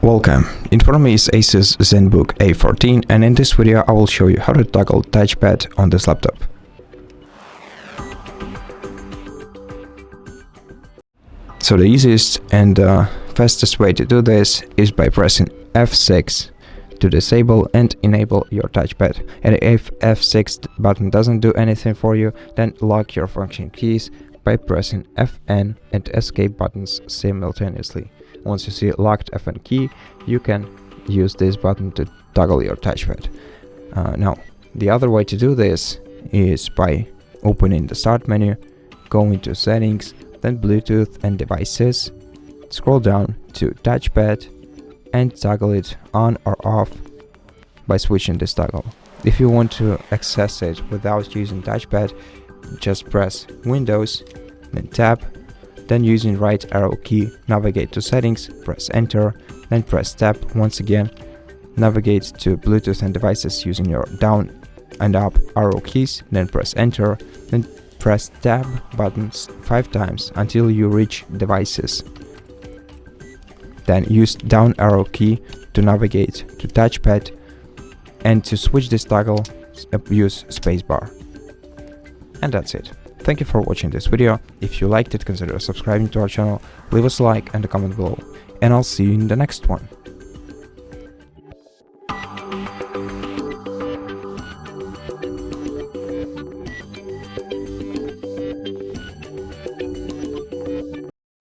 Welcome, in front of me is ASUS ZenBook A14, and in this video I will show you how to toggle touchpad on this laptop. So the easiest and fastest way to do this is by pressing F6 to disable and enable your touchpad. And if F6 button doesn't do anything for you, then lock your function keys by pressing Fn and escape buttons simultaneously. Once you see locked Fn key, you can use this button to toggle your touchpad. Now, the other way to do this is by opening the start menu, going to settings, then Bluetooth and devices, scroll down to touchpad and toggle it on or off by switching this toggle. If you want to access it without using touchpad, just press Windows, then tab, then using right arrow key, navigate to settings, press enter, then press tab once again, navigate to Bluetooth and devices using your down and up arrow keys, then press enter, then press tab buttons 5 times until you reach devices. Then use down arrow key to navigate to touchpad, and to switch this toggle, use spacebar. And that's it. Thank you for watching this video. If you liked it, consider subscribing to our channel, leave us a like and a comment below, and I'll see you in the next one.